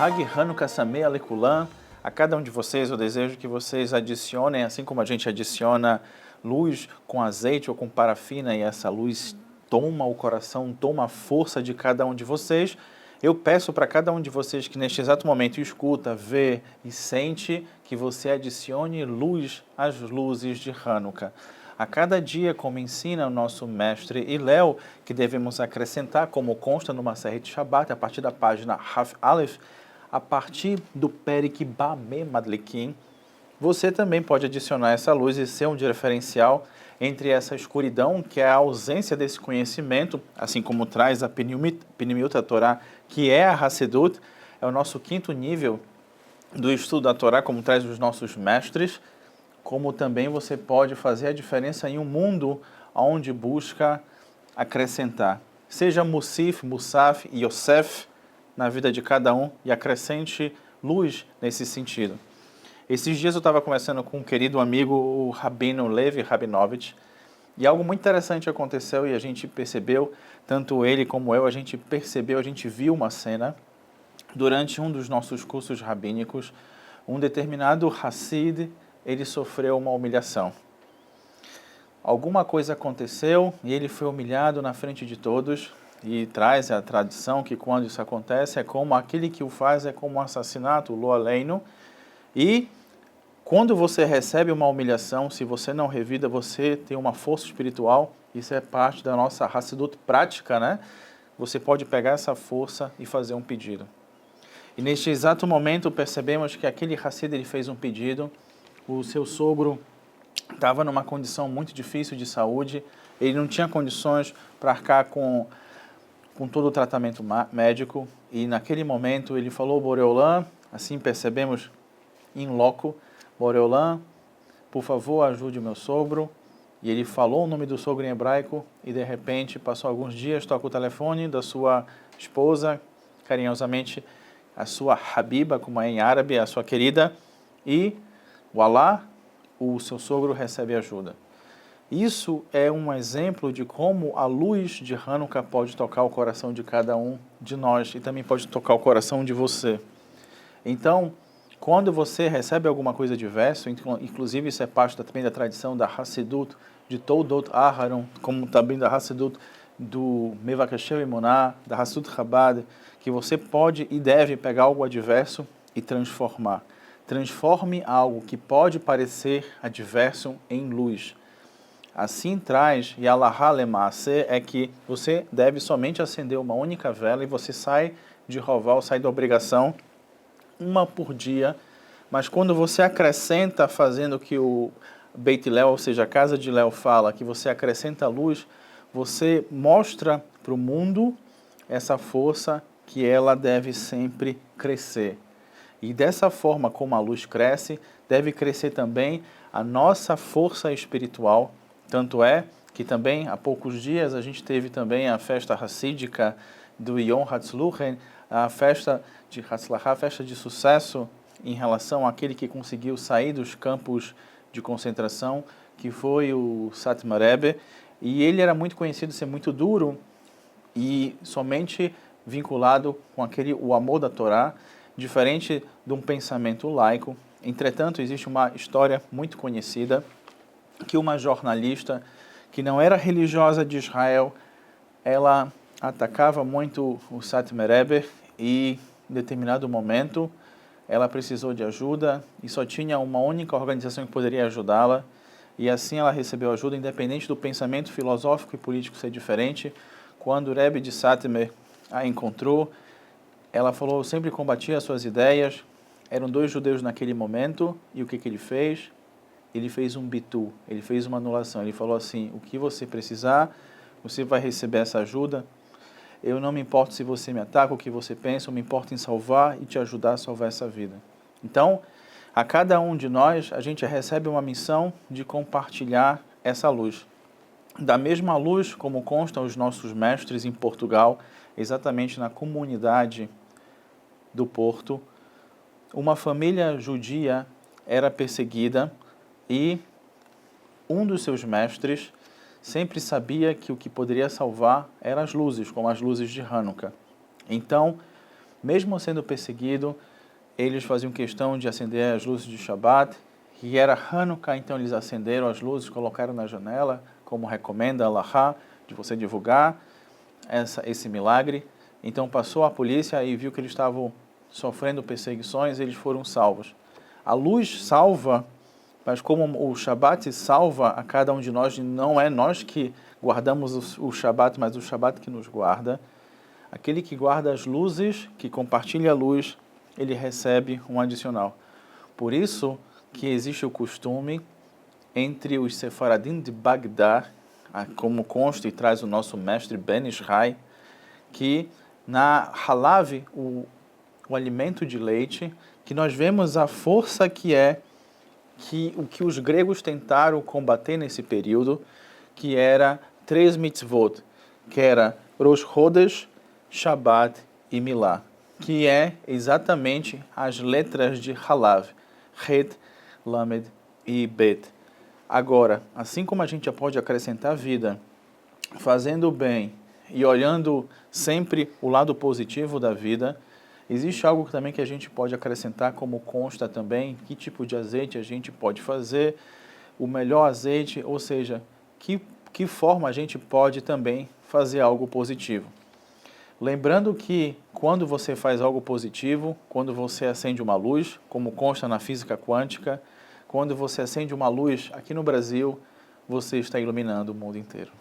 Hag Hanukkah Sameh Lekulam. A cada um de vocês, eu desejo que vocês adicionem, assim como a gente adiciona luz com azeite ou com parafina, e essa luz toma o coração, toma a força de cada um de vocês. Eu peço para cada um de vocês que neste exato momento escuta, vê e sente, que você adicione luz às luzes de Hanukkah. A cada dia, como ensina o nosso mestre Hillel, que devemos acrescentar, como consta no Maseret Shabbat, a partir da página Haf Aleph, a partir do Perik Bameh Madlikin, você também pode adicionar essa luz e ser um diferencial entre essa escuridão, que é a ausência desse conhecimento, assim como traz a Pnimiut Torá, que é a Hassedut, é o nosso quinto nível do estudo da Torá, como traz os nossos mestres, como também você pode fazer a diferença em um mundo onde busca acrescentar. Seja Musif, Musaf e Yosef na vida de cada um e acrescente luz nesse sentido. Esses dias eu estava conversando com um querido amigo, o Rabino Levi Rabinovich, e algo muito interessante aconteceu e a gente percebeu, tanto ele como eu, a gente percebeu, a gente viu uma cena durante um dos nossos cursos rabínicos. Um determinado Hassid, ele sofreu uma humilhação. Alguma coisa aconteceu e ele foi humilhado na frente de todos, e traz a tradição que quando isso acontece é como aquele que o faz, é como um assassinato, lo aleino, e quando você recebe uma humilhação, se você não revida, você tem uma força espiritual, isso é parte da nossa Hassidut prática, né? Você pode pegar essa força e fazer um pedido. E neste exato momento percebemos que aquele Hassid, ele fez um pedido, o seu sogro estava numa condição muito difícil de saúde, ele não tinha condições para arcar com todo o tratamento médico, e naquele momento ele falou, Boreolam, assim percebemos em loco, Boreolam, por favor, ajude o meu sogro. E ele falou o nome do sogro em hebraico, e de repente, passou alguns dias, toca o telefone da sua esposa, carinhosamente, a sua Habiba, como é em árabe, a sua querida, e, voilá, o seu sogro recebe ajuda. Isso é um exemplo de como a luz de Hanukkah pode tocar o coração de cada um de nós, e também pode tocar o coração de você. Então, quando você recebe alguma coisa diversa, inclusive isso é parte também da tradição da Hassidut, de Toldot Aharon, como também da Hassidut do Mevakashem Emuná, da Hassidut Chabad, que você pode e deve pegar algo adverso e transformar. Transforme algo que pode parecer adverso em luz. Assim traz, e Allahá Lemaase, é que você deve somente acender uma única vela e você sai de roval, sai da obrigação, uma por dia, mas quando você acrescenta, fazendo o que o Beit Hillel, ou seja, a casa de Léo fala, que você acrescenta a luz, você mostra para o mundo essa força que ela deve sempre crescer. E dessa forma como a luz cresce, deve crescer também a nossa força espiritual. Tanto é que também há poucos dias a gente teve também a festa hassídica do Yom Hatzluchen, a festa de Hatzlachá, a festa de sucesso em relação àquele que conseguiu sair dos campos de concentração, que foi o Satmar Rebbe, e ele era muito conhecido ser muito duro e somente vinculado com o amor da Torá, diferente de um pensamento laico. Entretanto, existe uma história muito conhecida que uma jornalista que não era religiosa de Israel, ela atacava muito o Satmar Rebbe, e em determinado momento ela precisou de ajuda e só tinha uma única organização que poderia ajudá-la, e assim ela recebeu ajuda, independente do pensamento filosófico e político ser diferente. Quando o Rebbe de Satmar a encontrou, ela falou, eu sempre combatia as suas ideias. Eram 2 judeus naquele momento, e o que ele fez? Ele fez um bitu, ele fez uma anulação, ele falou assim, o que você precisar, você vai receber essa ajuda. Eu não me importo se você me ataca, o que você pensa, eu me importo em salvar e te ajudar a salvar essa vida. Então, a cada um de nós, a gente recebe uma missão de compartilhar essa luz. Da mesma luz, como constam os nossos mestres em Portugal, exatamente na comunidade do Porto, uma família judia era perseguida, e um dos seus mestres sempre sabia que o que poderia salvar eram as luzes, como as luzes de Hanukkah. Então, mesmo sendo perseguido, eles faziam questão de acender as luzes de Shabat, e era Hanukkah, então eles acenderam as luzes, colocaram na janela, como recomenda a Halachá, de você divulgar esse milagre. Então passou a polícia e viu que eles estavam sofrendo perseguições, eles foram salvos. A luz salva, mas como o Shabat salva a cada um de nós, não é nós que guardamos o Shabat, mas o Shabat que nos guarda. Aquele que guarda as luzes, que compartilha a luz, ele recebe um adicional. Por isso que existe o costume entre os Sefaradim de Bagdá, como consta e traz o nosso mestre Ben Ishai, que na halav, o alimento de leite, que nós vemos a força que é o que os gregos tentaram combater nesse período, que era 3 mitzvot, que era Rosh Chodesh, Shabbat e Milá, que é exatamente as letras de halav, Het, Lamed e Bet. Agora, assim como a gente já pode acrescentar vida, fazendo o bem e olhando sempre o lado positivo da vida, existe algo também que a gente pode acrescentar, como consta também, que tipo de azeite a gente pode fazer, o melhor azeite, ou seja, que forma a gente pode também fazer algo positivo. Lembrando que quando você faz algo positivo, quando você acende uma luz, como consta na física quântica, quando você acende uma luz aqui no Brasil, você está iluminando o mundo inteiro.